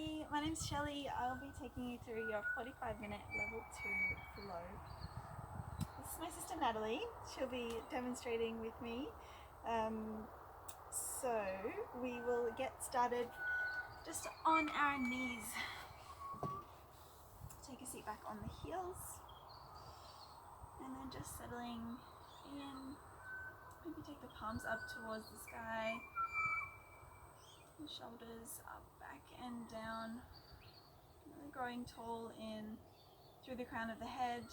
Hi, my name's Shelley. I'll be taking you through your 45-minute level 2 flow. This is my sister Natalie. She'll be demonstrating with me. So we will get started just on our knees. Take a seat back on the heels and then just settling in. Maybe take the palms up towards the sky. Shoulders up, back and down, really growing tall in through the crown of the head.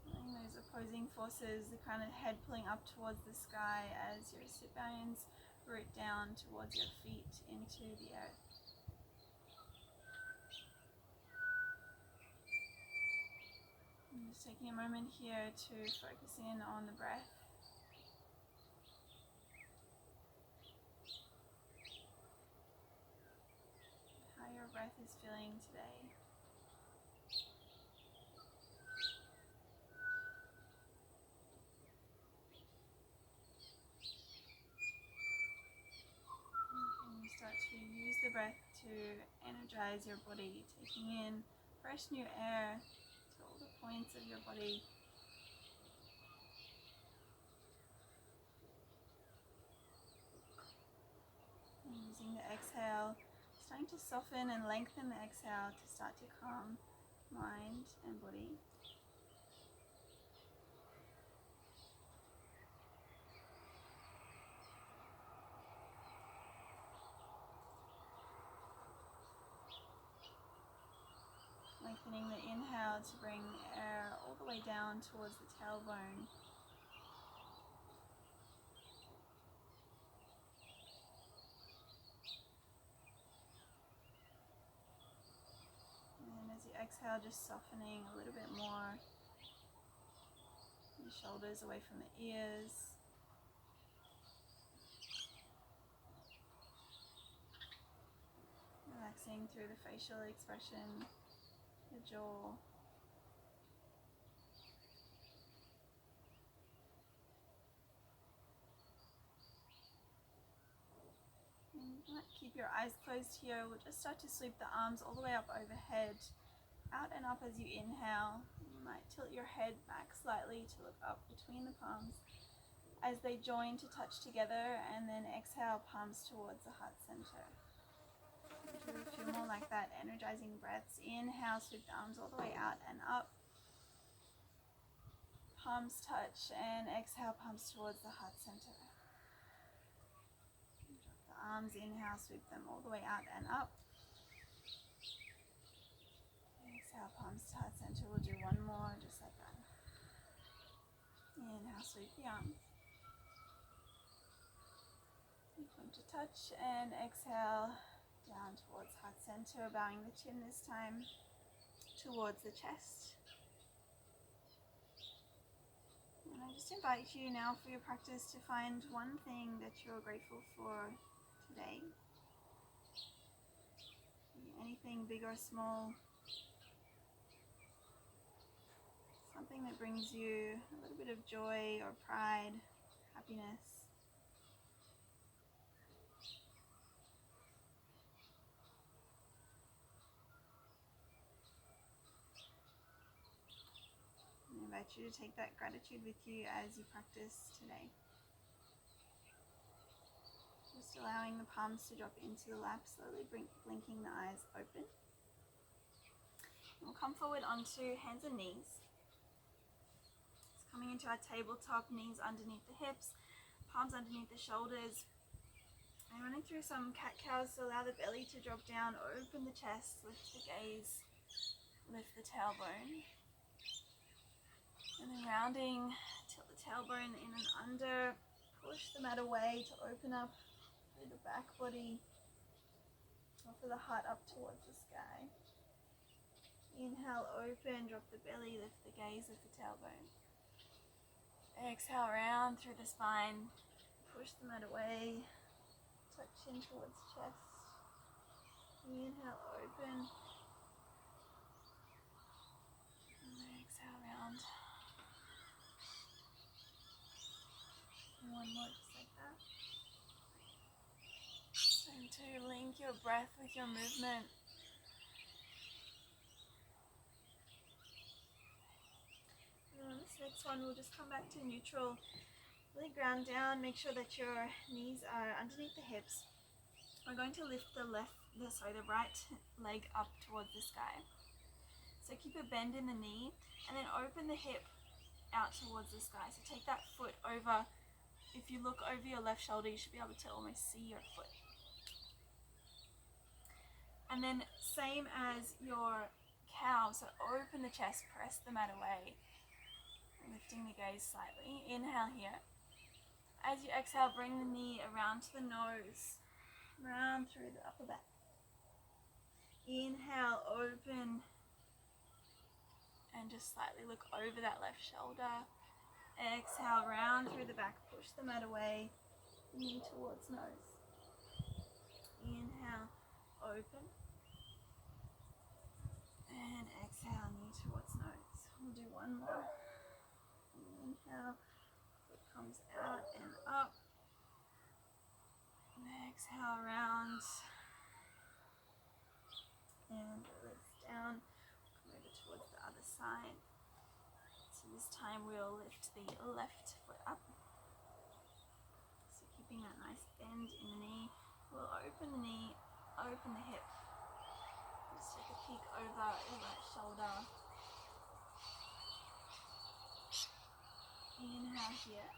Feeling those opposing forces, the crown of the head pulling up towards the sky as your sit bones root down towards your feet into the earth. And just taking a moment here to focus in on the breath. Your breath is feeling today. And you start to use the breath to energize your body, taking in fresh new air to all the points of your body. And using the exhale, starting to soften and lengthen the exhale to start to calm mind and body. Lengthening the inhale to bring air all the way down towards the tailbone. Exhale, just softening a little bit more. Your shoulders away from the ears. Relaxing through the facial expression, the jaw. And you might keep your eyes closed here. We'll just start to sweep the arms all the way up overhead. Out and up as you inhale. You might tilt your head back slightly to look up between the palms as they join to touch together, and then exhale, palms towards the heart center. Do a few more like that, energizing breaths. Inhale, sweep the arms all the way out and up. Palms touch, and exhale, palms towards the heart center. Drop the arms, inhale, sweep them all the way out and up. Exhale, palms to heart center. We'll do one more, just like that. Inhale, sweep the arms. Come to touch, and exhale, down towards heart center, bowing the chin this time towards the chest. And I just invite you now for your practice to find one thing that you're grateful for today. Anything big or small. Something that brings you a little bit of joy or pride, happiness. I invite you to take that gratitude with you as you practice today. Just allowing the palms to drop into the lap, slowly blinking the eyes open. We'll come forward onto hands and knees. Coming into our tabletop, knees underneath the hips, palms underneath the shoulders. And running through some cat-cows, so allow the belly to drop down, open the chest, lift the gaze, lift the tailbone. And then rounding, tilt the tailbone in and under, push the mat away to open up through the back body. Offer the heart up towards the sky. Inhale, open, drop the belly, lift the gaze, lift the tailbone. Exhale, round through the spine, push the mat away, tuck chin towards chest. Inhale, open. And exhale, round. And one more, just like that. And to to link your breath with your movement. And on this next one, we'll just come back to neutral. Really ground down, make sure that your knees are underneath the hips. We're going to lift the right leg up towards the sky. So keep a bend in the knee and then open the hip out towards the sky. So take that foot over. If you look over your left shoulder, you should be able to almost see your foot. And then same as your cow, so open the chest, press the mat away. Lifting the gaze slightly. Inhale here. As you exhale, bring the knee around to the nose, round through the upper back. Inhale, open, and just slightly look over that left shoulder. Exhale, round through the back, push the mat away, knee towards nose. Inhale, open, and exhale, knee towards nose. We'll do one more. Inhale, foot comes out and up. And exhale, round, and release down. Come over towards the other side. So this time we'll lift the left foot up. So keeping that nice bend in the knee. We'll open the knee, open the hip. Just take a peek over your right shoulder. Inhale here.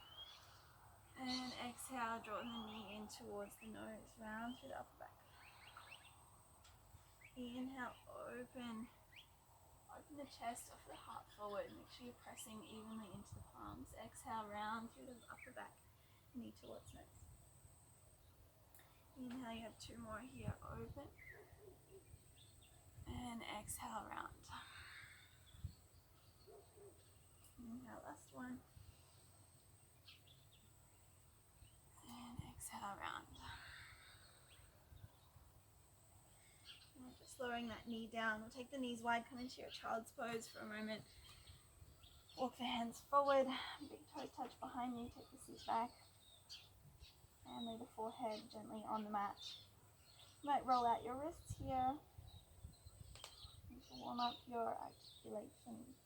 And exhale, draw the knee in towards the nose, round through the upper back. Inhale, open the chest off the heart forward. Make sure you're pressing evenly into the palms. Exhale, round through the upper back, knee towards nose. Inhale, you have two more here, open. And exhale, round. Inhale, last one. And exhale, round. Just lowering that knee down. We'll take the knees wide, come into your child's pose for a moment. Walk the hands forward, big toes touch behind you, take the seat back. And lay the forehead gently on the mat. You might roll out your wrists here to warm up your articulations.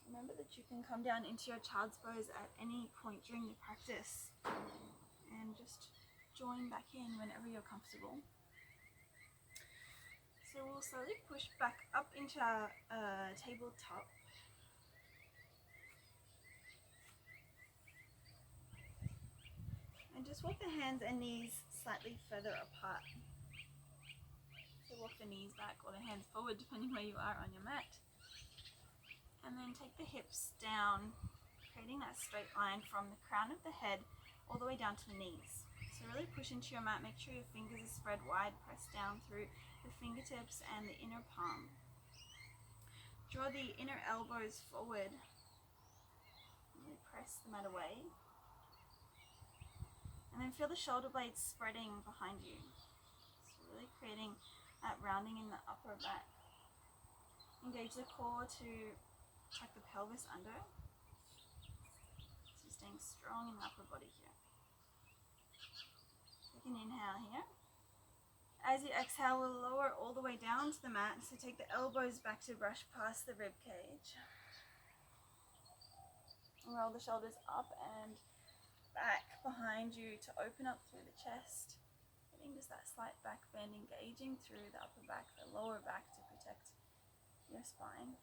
Remember that you can come down into your child's pose at any point during the practice and just join back in whenever you're comfortable. So we'll slowly push back up into our tabletop. And just walk the hands and knees slightly further apart. So walk the knees back or the hands forward depending where you are on your mat. And then take the hips down, creating that straight line from the crown of the head all the way down to the knees. So really push into your mat, make sure your fingers are spread wide, press down through the fingertips and the inner palm. Draw the inner elbows forward. Really press the mat away. And then feel the shoulder blades spreading behind you. So really creating that rounding in the upper back. Engage the core to tuck the pelvis under. So staying strong in the upper body here. Take an inhale here. As you exhale, we'll lower all the way down to the mat. So take the elbows back to brush past the rib cage. Roll the shoulders up and back behind you to open up through the chest. Getting just that slight back bend, engaging through the upper back, the lower back to protect your spine.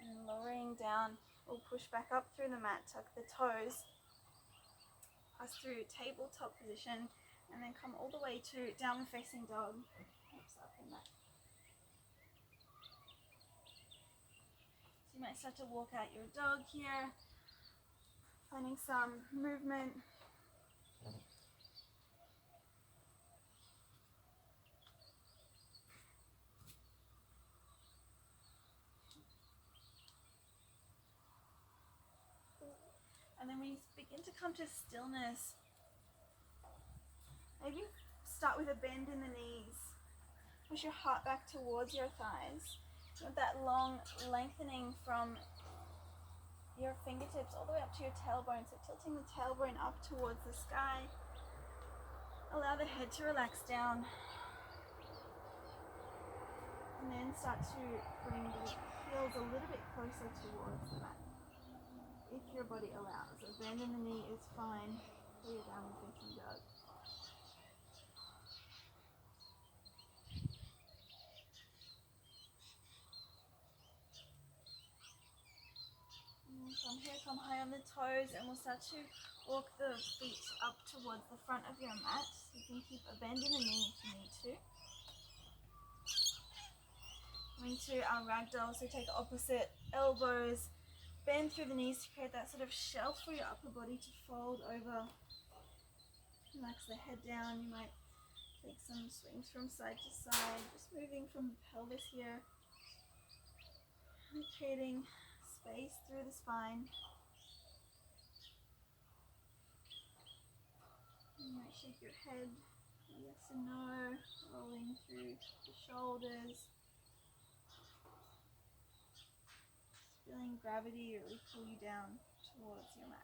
And lowering down, we'll push back up through the mat, tuck the toes, pass through tabletop position, and then come all the way to downward facing dog. Hips up and back. So you might start to walk out your dog here, finding some movement. And then when you begin to come to stillness, maybe start with a bend in the knees. Push your heart back towards your thighs. You want that long lengthening from your fingertips all the way up to your tailbone. So tilting the tailbone up towards the sky. Allow the head to relax down. And then start to bring the heels a little bit closer towards the mat, if your body allows. A bend in the knee is fine for your downward facing dog. And from here, come high on the toes, and we'll start to walk the feet up towards the front of your mat. You can keep a bend in the knee if you need to. Coming to our ragdoll, so take opposite elbows, bend through the knees to create that sort of shelf for your upper body to fold over. Relax the head down. You might take some swings from side to side, just moving from the pelvis here, creating space through the spine. You might shake your head, yes and no, rolling through the shoulders. Feeling gravity really pull you down towards your mat.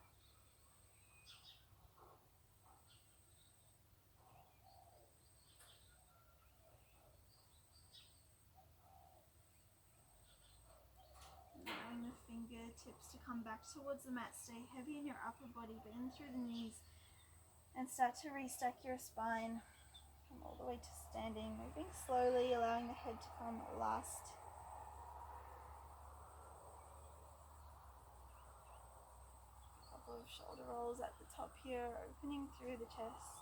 Allowing the fingertips to come back towards the mat. Stay heavy in your upper body, bend through the knees, and start to restack your spine. Come all the way to standing, moving slowly, allowing the head to come last. Of shoulder rolls at the top here, opening through the chest.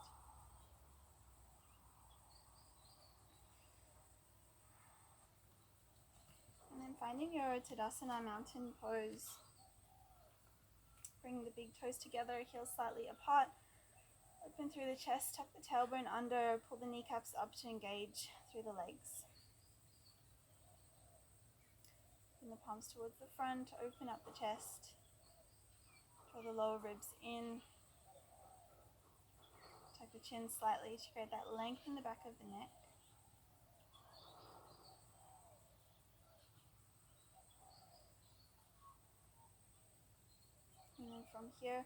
And then finding your Tadasana mountain pose. Bring the big toes together, heels slightly apart. Open through the chest, tuck the tailbone under, pull the kneecaps up to engage through the legs. Bring the palms towards the front, open up the chest. Draw the lower ribs in. Tuck the chin slightly to create that length in the back of the neck. And then from here,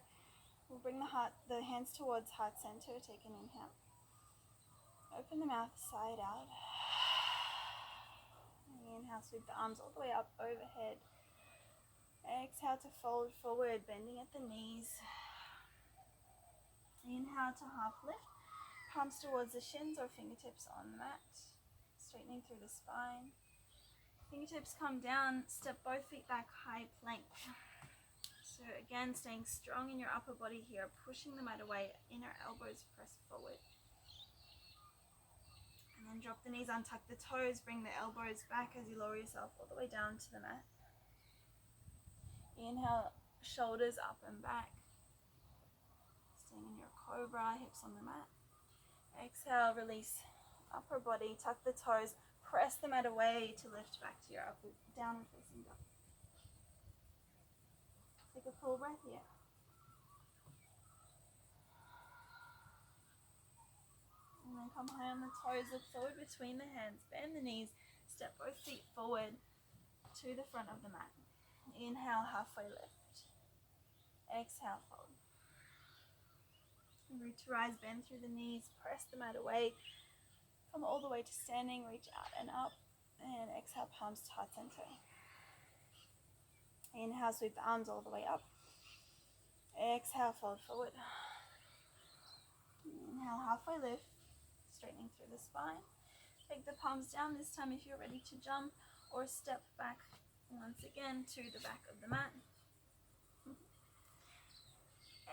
we'll bring the hands towards heart center. Take an inhale. Open the mouth side out. And inhale, sweep the arms all the way up overhead. Exhale to fold forward, bending at the knees. Inhale to half lift, palms towards the shins or fingertips on the mat, straightening through the spine. Fingertips come down, step both feet back, high plank. So again, staying strong in your upper body here, pushing the mat away, inner elbows press forward. And then drop the knees, untuck the toes, bring the elbows back as you lower yourself all the way down to the mat. Inhale, shoulders up and back. Staying in your cobra, hips on the mat. Exhale, release upper body, tuck the toes, press the mat away to lift back to your upper downward facing dog. Take a full breath here. And then come high on the toes, look forward between the hands, bend the knees, step both feet forward to the front of the mat. Inhale, halfway lift. Exhale, fold. Root to rise, bend through the knees, press the mat away. Come all the way to standing, reach out and up. And exhale, palms to heart center. Inhale, sweep the arms all the way up. Exhale, fold forward. Inhale, halfway lift, straightening through the spine. Take the palms down this time if you're ready to jump, or step back once again to the back of the mat.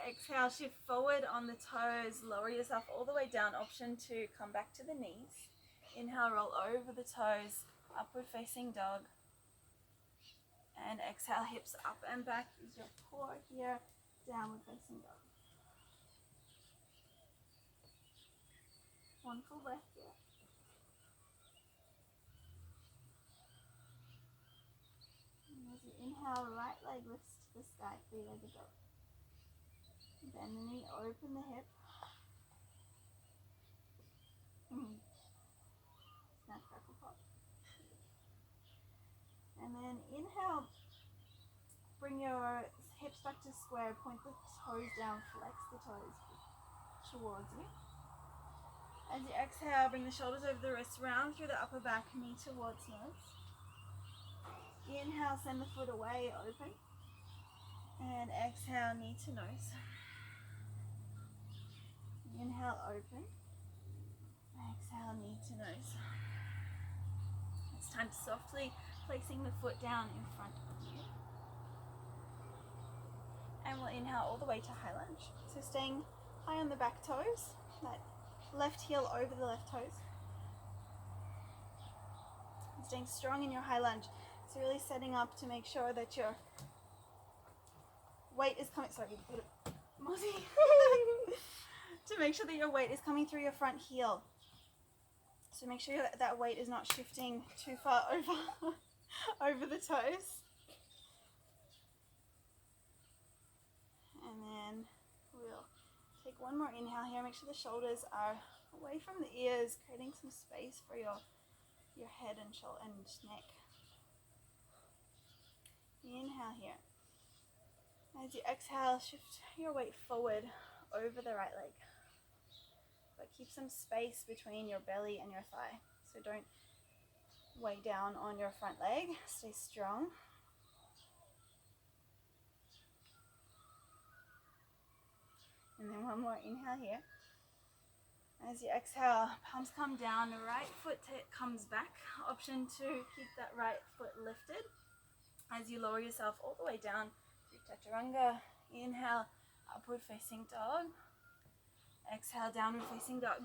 Exhale, shift forward on the toes, lower yourself all the way down. Option 2, come back to the knees. Inhale, roll over the toes, upward facing dog. And exhale, hips up and back. Use your core here, downward facing dog. One full breath here. And as you inhale, right leg lifts to the sky, three-legged dog. Bend the knee, open the hip. Snap back bring your hips back to square, point the toes down, flex the toes towards you. As you exhale, bring the shoulders over the wrists, round through the upper back, knee towards nose. Inhale, send the foot away, open. And exhale, knee to nose. Inhale, open. Exhale, knee to nose. It's time to softly placing the foot down in front of you. And we'll inhale all the way to high lunge. So staying high on the back toes, that left heel over the left toes. And staying strong in your high lunge. So really setting up to make sure that your weight is coming, sorry, mozzie. To make sure that your weight is coming through your front heel. So make sure that that weight is not shifting too far over the toes. And then we'll take one more inhale here. Make sure the shoulders are away from the ears, creating some space for your head and shoulder and neck. Inhale here. As you exhale, shift your weight forward over the right leg. But keep some space between your belly and your thigh. So don't weigh down on your front leg. Stay strong. And then one more inhale here. As you exhale, palms come down, the right foot comes back. Option to keep that right foot lifted. As you lower yourself all the way down through chaturanga. Inhale, upward facing dog. Exhale, downward facing dog.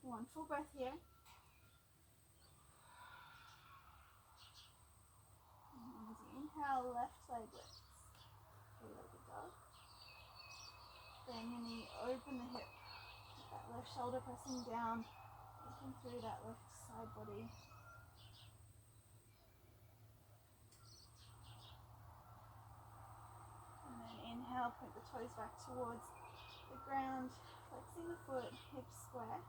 One full breath here. And as you inhale, left leg lifts. Three-legged dog. Bend your knee, open the hip. Keep that left shoulder pressing down. Looking through that left side body. Inhale, point the toes back towards the ground, flexing the foot, hips square.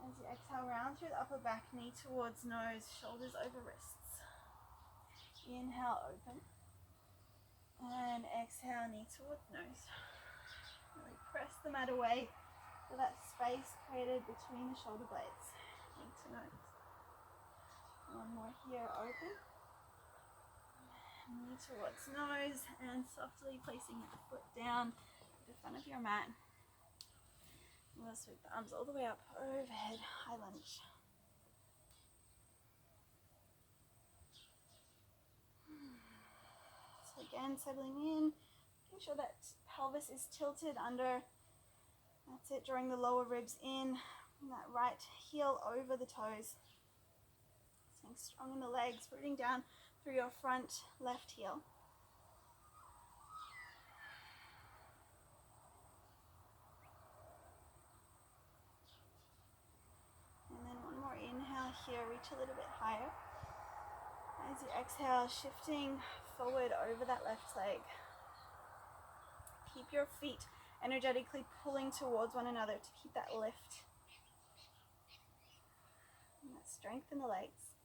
As you exhale, round through the upper back, knee towards nose, shoulders over wrists. Inhale, open. And exhale, knee towards nose. Really press the mat away for that space created between the shoulder blades. Knee to nose. One more here, open. Knee towards nose and softly placing your foot down at the front of your mat. We'll sweep the arms all the way up overhead, high lunge. So again, settling in, making sure that pelvis is tilted under. That's it, drawing the lower ribs in, and that right heel over the toes. Staying strong in the legs, rooting down through your front left heel. And then one more inhale here, reach a little bit higher. As you exhale, shifting forward over that left leg. Keep your feet energetically pulling towards one another to keep that lift. And that strength in the legs.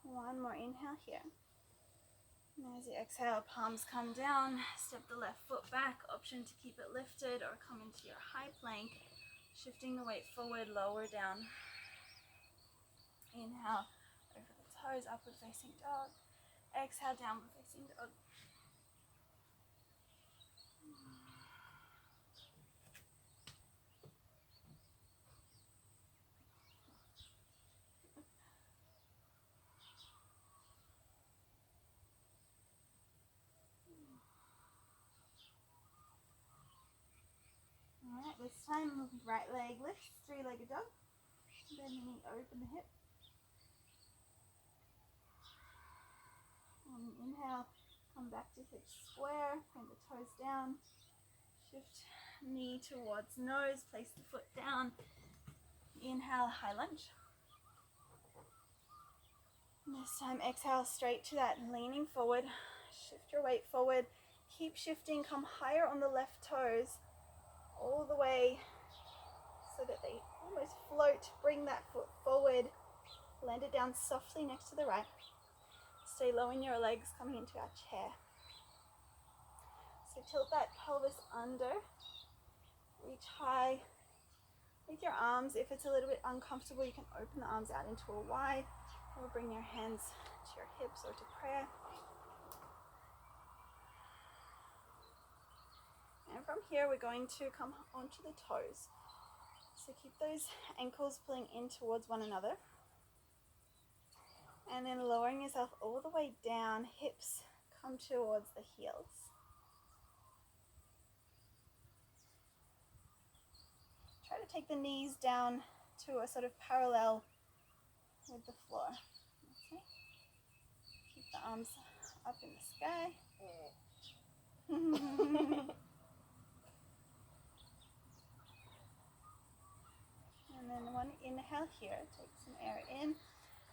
One more inhale here. And as you exhale, palms come down, step the left foot back, option to keep it lifted or come into your high plank, shifting the weight forward, lower down. Inhale, over the toes, upward facing dog. Exhale, downward facing dog. Alright, this time right leg lifts, three-legged dog. Bend the knee, open the hip. On an inhale, come back to hips square, point the toes down. Shift knee towards nose, place the foot down. Inhale, high lunge. And this time, exhale straight to that, leaning forward. Shift your weight forward. Keep shifting, come higher on the left toes, all the way so that they almost float. Bring that foot forward. Land it down softly next to the right. Stay low in your legs coming into our chair. So tilt that pelvis under. Reach high with your arms. If it's a little bit uncomfortable, you can open the arms out into a Y, or bring your hands to your hips or to prayer. And from here, we're going to come onto the toes. So keep those ankles pulling in towards one another. And then lowering yourself all the way down, hips come towards the heels. Try to take the knees down to a sort of parallel with the floor. Okay. Keep the arms up in the sky. And then one inhale here, take some air in.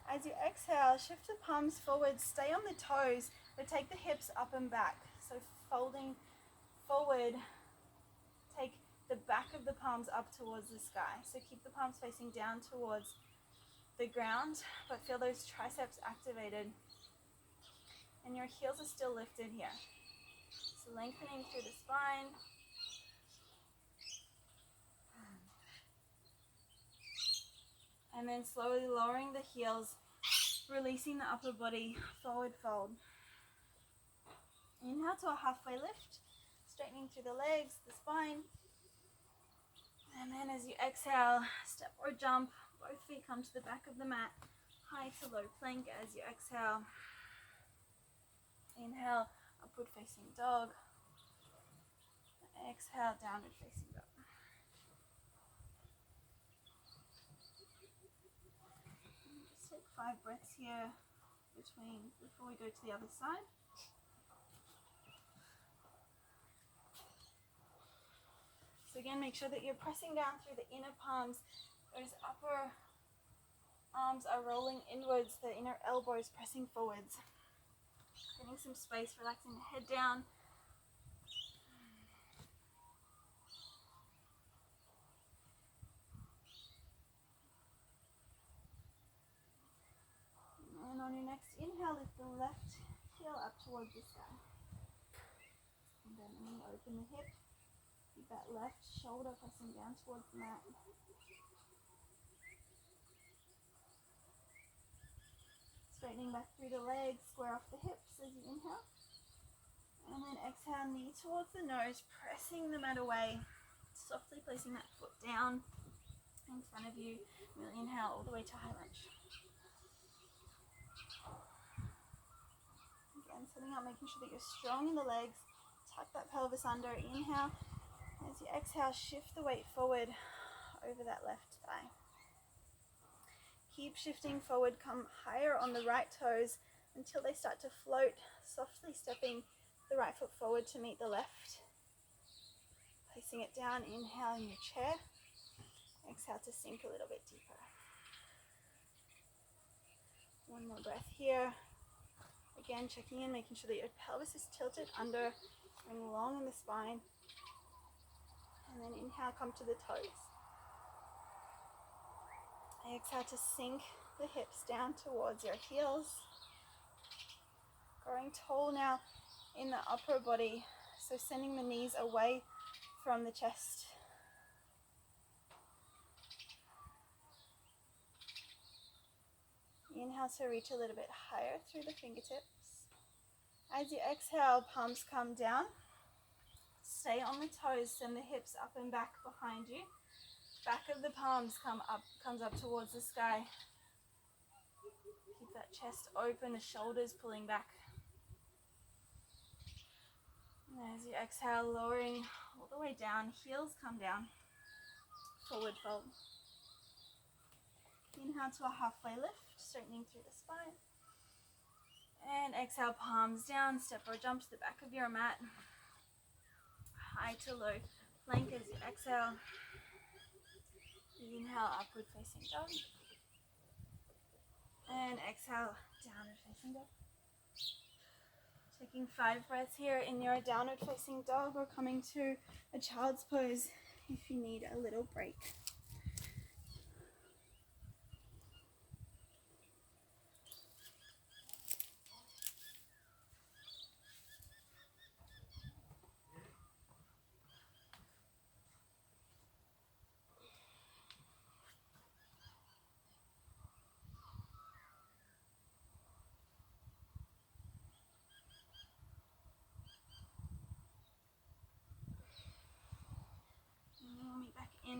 As you exhale, shift the palms forward, stay on the toes, but take the hips up and back. So folding forward, take the back of the palms up towards the sky. So keep the palms facing down towards the ground, but feel those triceps activated. And your heels are still lifted here. So lengthening through the spine. And then slowly lowering the heels, releasing the upper body, forward fold. Inhale to a halfway lift, straightening through the legs, the spine. And then as you exhale, step or jump, both feet come to the back of the mat, high to low plank as you exhale. Inhale, upward facing dog. Exhale, downward facing dog. Just take 5 breaths here before we go to the other side. So again, make sure that you're pressing down through the inner palms. Those upper arms are rolling inwards, the inner elbows pressing forwards. Getting some space, relaxing the head down. And on your next inhale, lift the left heel up towards the sky. And then open the hip. Keep that left shoulder pressing down towards the mat. Straightening back through the legs, square off the hips as you inhale. And then exhale, knee towards the nose, pressing the mat away. Softly placing that foot down in front of you. We'll inhale all the way to high lunge. Again, sitting up, making sure that you're strong in the legs. Tuck that pelvis under. Inhale. As you exhale, shift the weight forward over that left thigh. Keep shifting forward, come higher on the right toes until they start to float, softly stepping the right foot forward to meet the left. Placing it down, inhale in your chair. Exhale to sink a little bit deeper. One more breath here. Again, checking in, making sure that your pelvis is tilted under, going long in the spine. And then inhale, come to the toes. Exhale to sink the hips down towards your heels. Growing tall now in the upper body, so sending the knees away from the chest. Inhale to reach a little bit higher through the fingertips. As you exhale, palms come down. Stay on the toes, send the hips up and back behind you. Back of the palms comes up towards the sky. Keep that chest open, the shoulders pulling back. And as you exhale, lowering all the way down, heels come down. Forward fold. Inhale to a halfway lift, straightening through the spine. And exhale, palms down, step or jump to the back of your mat. High to low plank as you exhale. Inhale, upward facing dog. And exhale, downward facing dog. Taking 5 breaths here in your downward facing dog, or coming to a child's pose if you need a little break.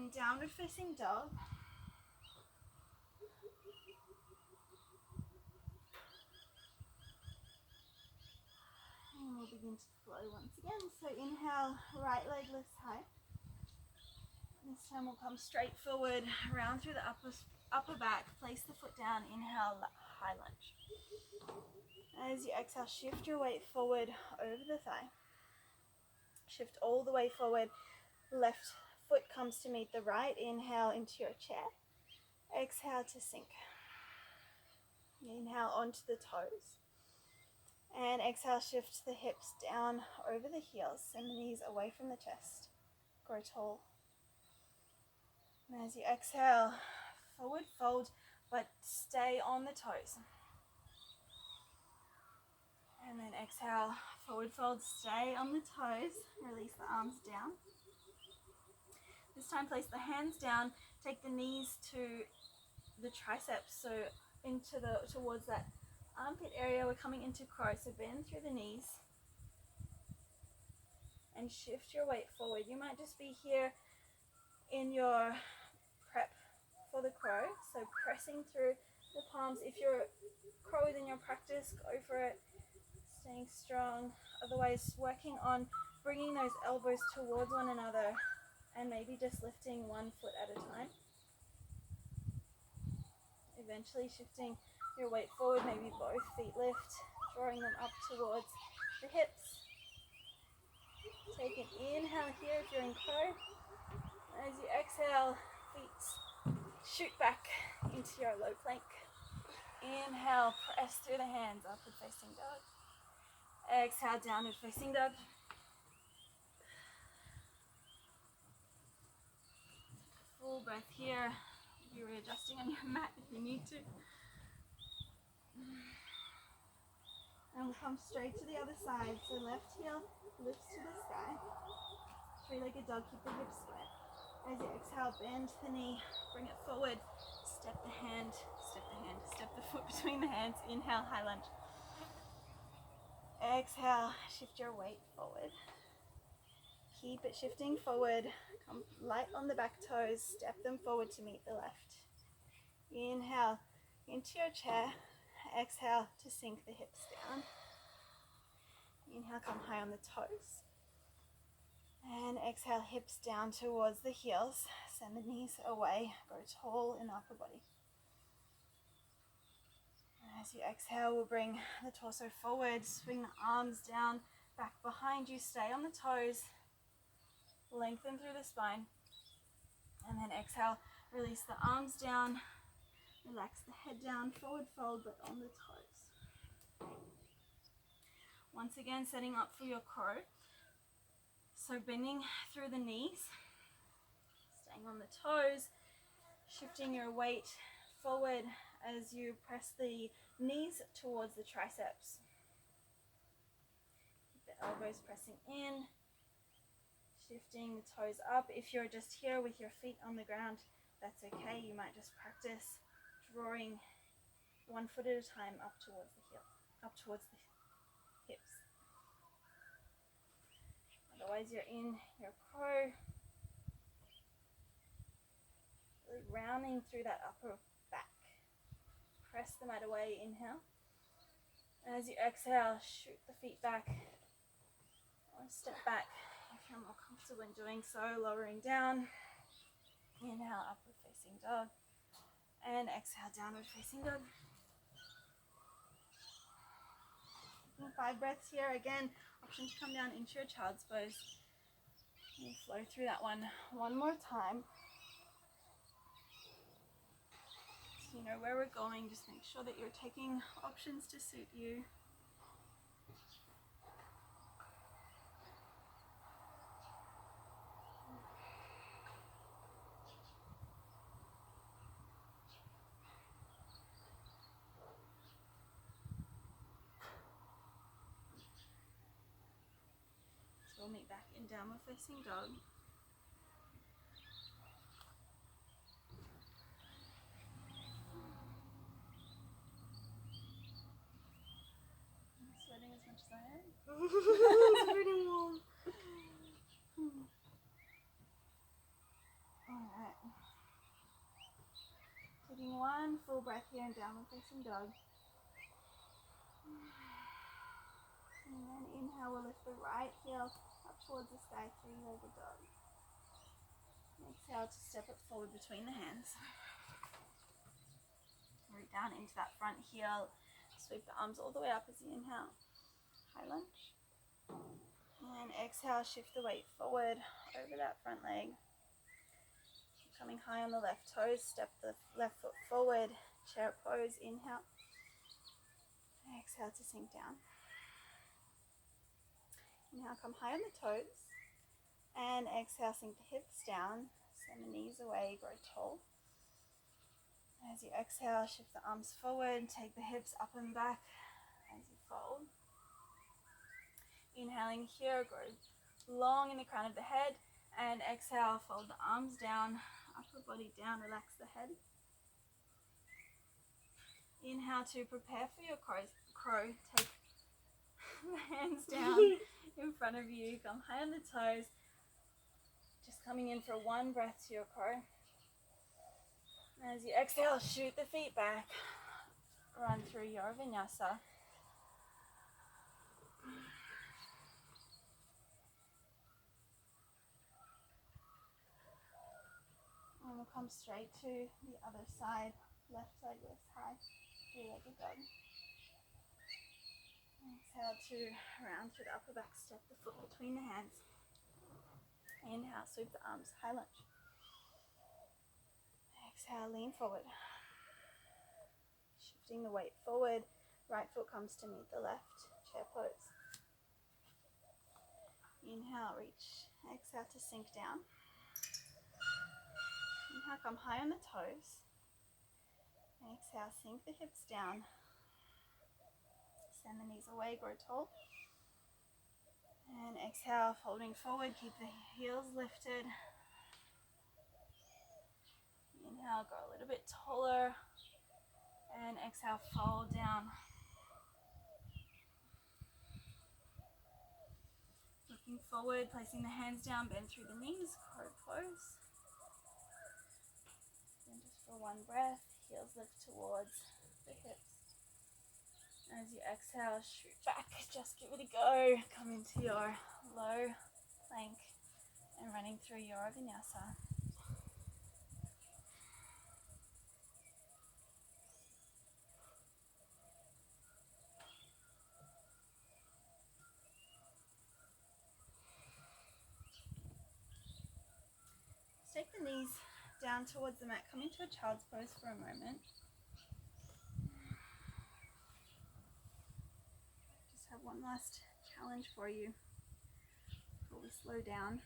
in downward facing dog. And we'll begin to flow once again. So inhale, right leg lifts high. This time we'll come straight forward, round through the upper back, place the foot down, inhale, high lunge. As you exhale, shift your weight forward over the thigh. Shift all the way forward, left foot comes to meet the right, inhale into your chair. Exhale to sink. Inhale onto the toes. And exhale, shift the hips down over the heels, send the knees away from the chest. Grow tall. And as you exhale, forward fold, but stay on the toes. And then exhale, forward fold, stay on the toes, release the arms down. This time place the hands down, take the knees to the triceps, so towards that armpit area. We're coming into crow, so bend through the knees and shift your weight forward. You might just be here in your prep for the crow, so pressing through the palms. If you're crow in your practice, go for it, staying strong. Otherwise, working on bringing those elbows towards one another and maybe just lifting one foot at a time. Eventually shifting your weight forward, maybe both feet lift, drawing them up towards the hips. Take an inhale here if you're in crow. As you exhale, feet shoot back into your low plank. Inhale, press through the hands, upward facing dog. Exhale, downward facing dog. Full breath here. You're readjusting on your mat if you need to. And we'll come straight to the other side. So left heel lifts to the sky. Three-legged dog, keep the hips square. As you exhale, bend the knee, bring it forward. Step the hand, step the foot between the hands. Inhale, high lunge. Exhale, shift your weight forward. Keep it shifting forward. Come light on the back toes. Step them forward to meet the left. Inhale into your chair. Exhale to sink the hips down. Inhale, come high on the toes. And exhale, hips down towards the heels. Send the knees away. Grow tall in the upper body. As you exhale, we'll bring the torso forward. Swing the arms down, back behind you. Stay on the toes. Lengthen through the spine. And then exhale, release the arms down. Relax the head down, forward fold, but on the toes. Once again, setting up for your crow. So bending through the knees, staying on the toes, shifting your weight forward as you press the knees towards the triceps. Keep the elbows pressing in, shifting the toes up. If you're just here with your feet on the ground, that's okay. You might just practice drawing one foot at a time up towards the heel, up towards the hips. Otherwise, you're in your crow, really rounding through that upper back. Press the mat away, inhale. As you exhale, shoot the feet back or step back if you're more comfortable in doing so, lowering down. Inhale, upward facing dog. And exhale, downward facing dog. 5 breaths here. Again, option to come down into your child's pose. And flow through that one more time. So you know where we're going. Just make sure that you're taking options to suit you. We'll meet back in downward facing dog. I'm sweating as much as I am. It's pretty warm. Alright. Taking one full breath here in downward facing dog. And then inhale, we'll lift the right heel up towards the sky, three-legged dog. Exhale to step it forward between the hands. Root down into that front heel. Sweep the arms all the way up as you inhale. High lunge. And exhale, shift the weight forward over that front leg. Keep coming high on the left toes. Step the left foot forward. Chair pose. Inhale. Exhale to sink down. Inhale, come high on the toes. And exhale, sink the hips down. Send the knees away, grow tall. As you exhale, shift the arms forward. Take the hips up and back as you fold. Inhaling here, grow long in the crown of the head. And exhale, fold the arms down, upper body down, relax the head. Inhale to prepare for your crow. Take the hands down in front of you. Come high on the toes. Just coming in for one breath to your crow. As you exhale, shoot the feet back. Run through your vinyasa. And we'll come straight to the other side. Left leg lifts high. Three-legged dog. Exhale to round through the upper back. Step the foot between the hands. Inhale, sweep the arms. High lunge. Exhale, lean forward. Shifting the weight forward. Right foot comes to meet the left. Chair pose. Inhale, reach. Exhale to sink down. Inhale, come high on the toes. Exhale, sink the hips down. Send the knees away, grow tall. And exhale, folding forward, keep the heels lifted. Inhale, go a little bit taller. And exhale, fold down. Looking forward, placing the hands down, bend through the knees, crow pose. And just for one breath, heels lift towards the hips. As you exhale, shoot back, just give it a go. Come into your low plank and running through your vinyasa. Take the knees down towards the mat. Come into a child's pose for a moment. Just have one last challenge for you before we slow down.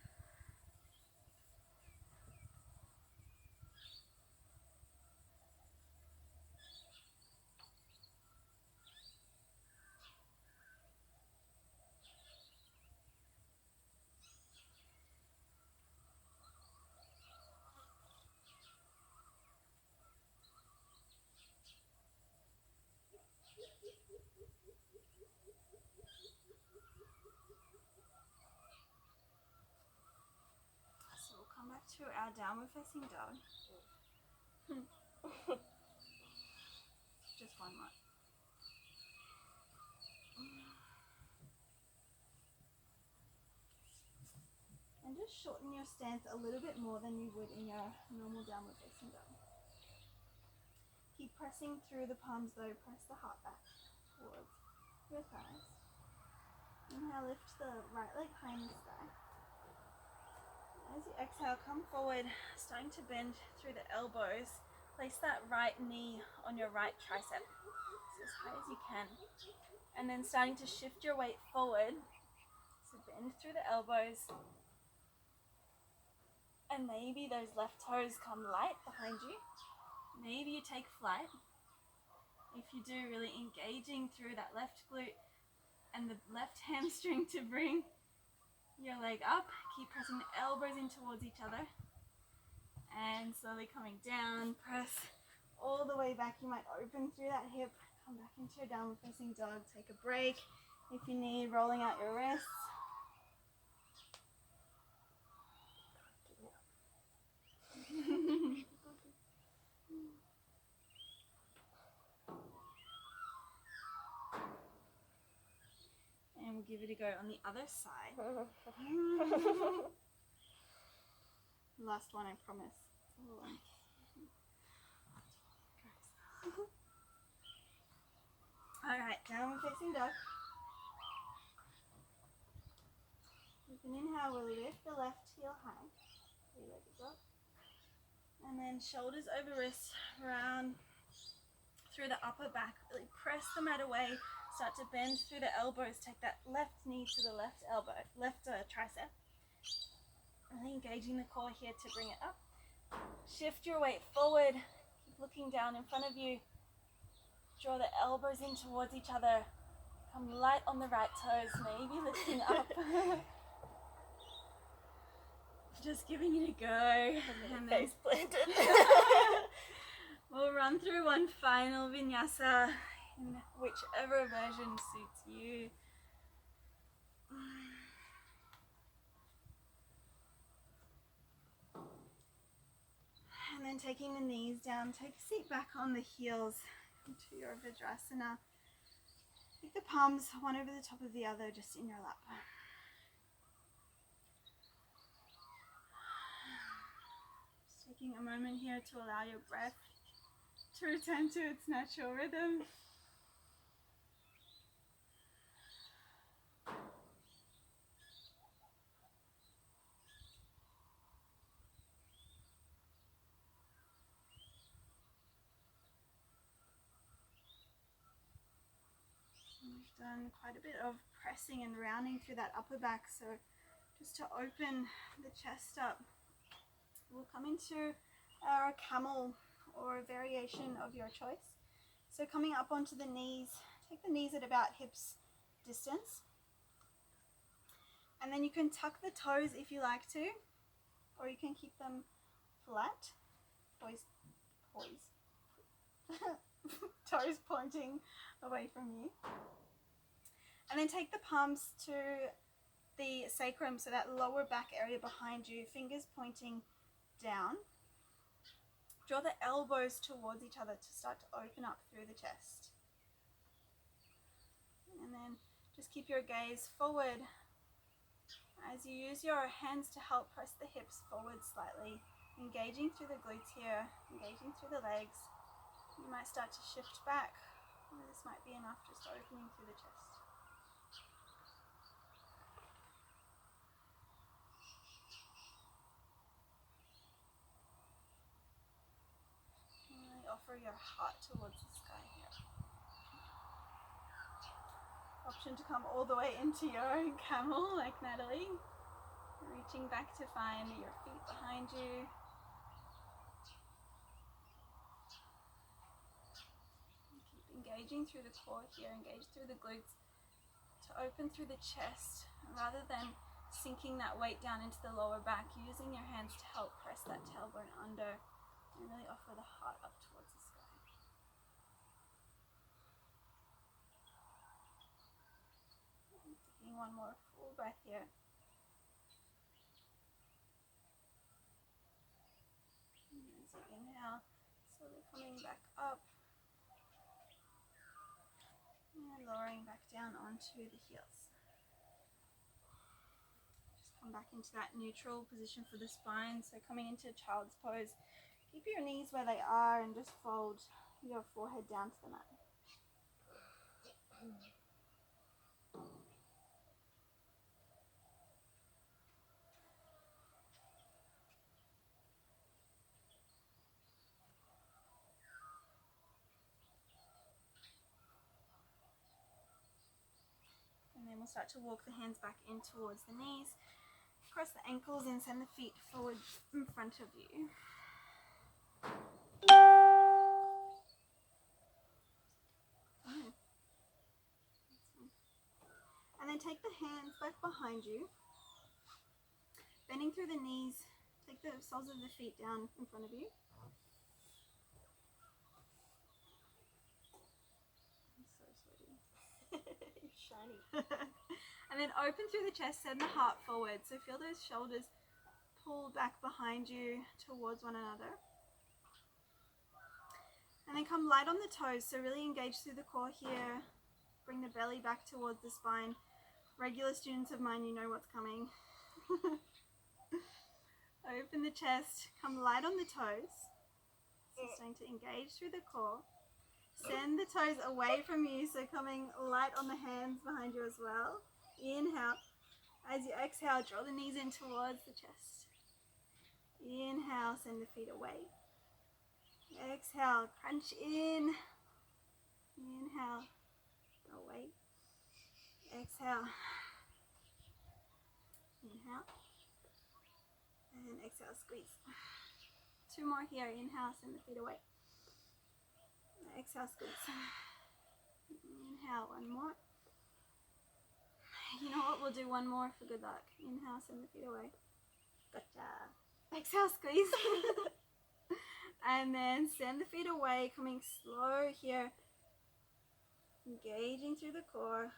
To our downward facing dog. Just one more. And just shorten your stance a little bit more than you would in your normal downward facing dog. Keep pressing through the palms though. Press the heart back towards your thighs. Inhale, lift the right leg high in the sky. As you exhale, come forward, starting to bend through the elbows. Place that right knee on your right tricep, so as high as you can. And then starting to shift your weight forward. So bend through the elbows. And maybe those left toes come light behind you. Maybe you take flight. If you do, really engaging through that left glute and the left hamstring to bring your leg up. Keep pressing the elbows in towards each other. And slowly coming down. Press all the way back. You might open through that hip. Come back into your downward facing dog. Take a break if you need. Rolling out your wrists. we'll give it a go on the other side. Last one, I promise. Alright, downward facing dog. With an inhale, we'll lift the left heel high. We let it go. And then shoulders over wrists, round through the upper back. Really press the mat away. Start to bend through the elbows. Take that left knee to the left elbow, left tricep. Really engaging the core here to bring it up. Shift your weight forward. Keep looking down in front of you. Draw the elbows in towards each other. Come light on the right toes, maybe lifting up. Just giving it a go. And then face planted. We'll run through one final vinyasa in whichever version suits you. And then taking the knees down, take a seat back on the heels into your Vajrasana. Take the palms one over the top of the other, just in your lap. Just taking a moment here to allow your breath to return to its natural rhythm. We've done quite a bit of pressing and rounding through that upper back, so just to open the chest up, we'll come into our camel or a variation of your choice. So coming up onto the knees, take the knees at about hips distance, and then you can tuck the toes if you like to, or you can keep them flat, toes pointing away from you. And then take the palms to the sacrum, so that lower back area behind you, fingers pointing down. Draw the elbows towards each other to start to open up through the chest. And then just keep your gaze forward as you use your hands to help press the hips forward slightly, engaging through the glutes here, engaging through the legs. You might start to shift back, or this might be enough just opening through the chest. Offer your heart towards the sky here. Option to come all the way into your camel like Natalie. Reaching back to find your feet behind you. Keep engaging through the core here, engage through the glutes to open through the chest. And rather than sinking that weight down into the lower back, using your hands to help press that tailbone under and really offer the heart up towards the sky. Taking one more full breath here. And as you inhale, slowly coming back up and lowering back down onto the heels. Just come back into that neutral position for the spine. So coming into child's pose, keep your knees where they are and just fold your forehead down to the mat. And then we'll start to walk the hands back in towards the knees, cross the ankles and send the feet forward in front of you. And then take the hands back behind you, bending through the knees, take the soles of the feet down in front of you. I'm so sweaty. You're shiny. And then open through the chest, send the heart forward. So feel those shoulders pull back behind you towards one another. And then come light on the toes, so really engage through the core here. Bring the belly back towards the spine. regular students of mine, you know what's coming. Open the chest, come light on the toes. So starting to engage through the core. Send the toes away from you, so coming light on the hands behind you as well. Inhale. As you exhale, draw the knees in towards the chest. Inhale, send the feet away. Exhale, crunch in. Inhale, away. Exhale. Inhale. And exhale, squeeze. 2 more here. Inhale, send the feet away. Exhale, squeeze. Inhale, 1 more. You know what? We'll do 1 more for good luck. Inhale, send the feet away. Gotcha. Exhale, squeeze. And then send the feet away, coming slow here. Engaging through the core.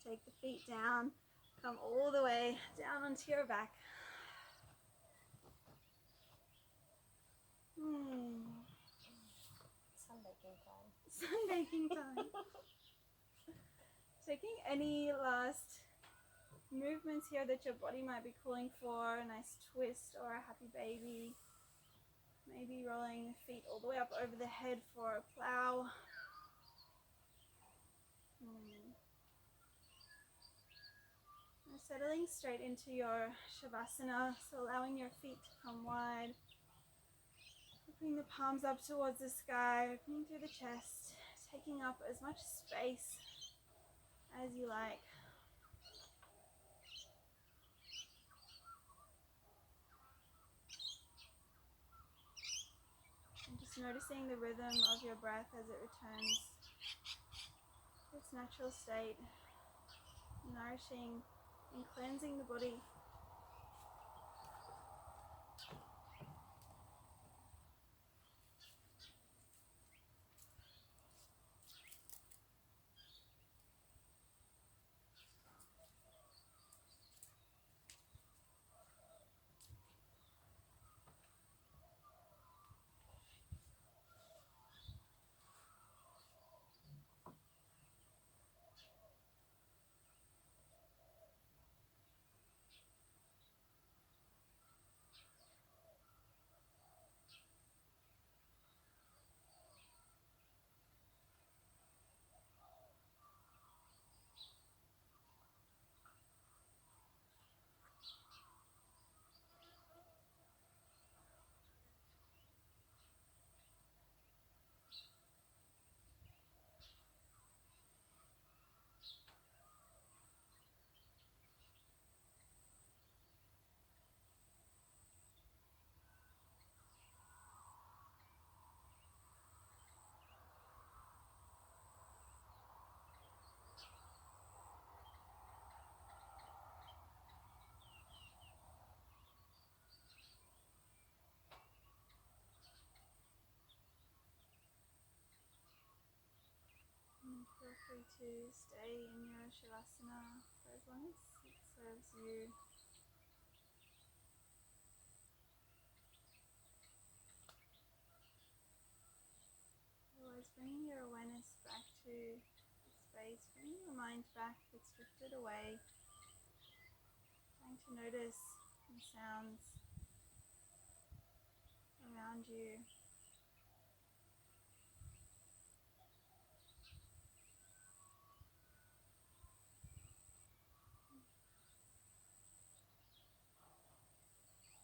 Take the feet down. Come all the way down onto your back. Sunbaking time. Sunbaking time. Taking any last movements here that your body might be calling for, a nice twist or a happy baby. Maybe rolling the feet all the way up over the head for a plow. Now settling straight into your savasana, so allowing your feet to come wide. Opening the palms up towards the sky, opening through the chest, taking up as much space as you like. And just noticing the rhythm of your breath as it returns to its natural state, nourishing and cleansing the body. Feel free to stay in your shavasana for as long as it serves you. Otherwise, bringing your awareness back to the space, bringing your mind back if it's drifted away. Trying to notice the sounds around you.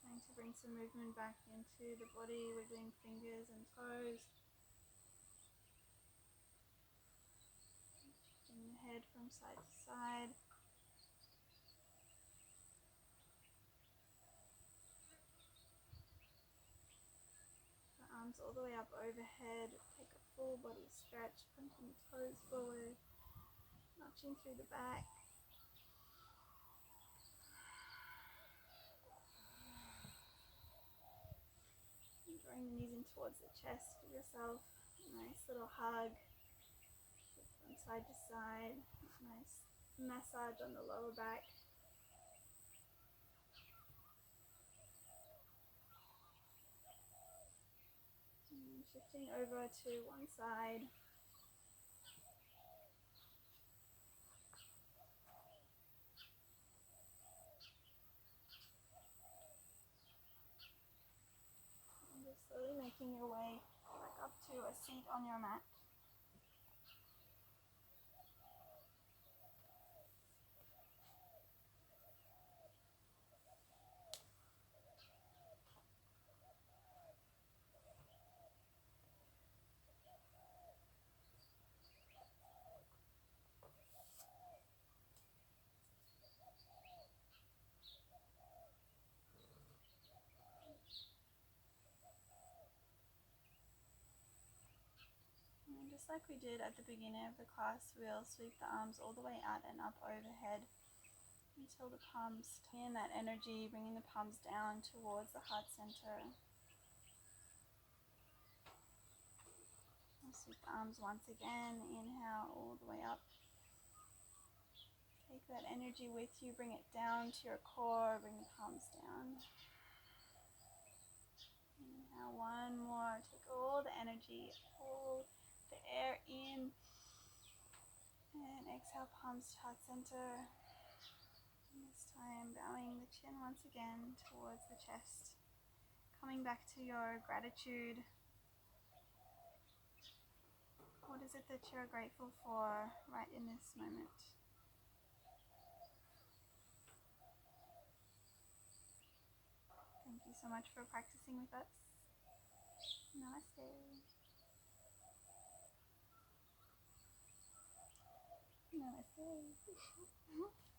Trying to bring some movement back into the body, wiggling fingers and toes. Shifting the head from side to side. The arms all the way up overhead. Take a full body stretch, pointing the toes forward, arching through the back. Drawing the knees in towards the chest, give yourself a nice little hug. Shift from side to side, nice massage on the lower back. And shifting over to one side. a seat on your mat. And just like we did at the beginning of the class, we'll sweep the arms all the way out and up overhead until the palms turn that energy, bringing the palms down towards the heart center. We'll sweep the arms once again, inhale all the way up. Take that energy with you, bring it down to your core, bring the palms down. Inhale, one more, take all the energy, pull the air in, and exhale, palms to heart center. And this time, bowing the chin once again towards the chest. Coming back to your gratitude. What is it that you're grateful for right in this moment? Thank you so much for practicing with us. Namaste. Namaste.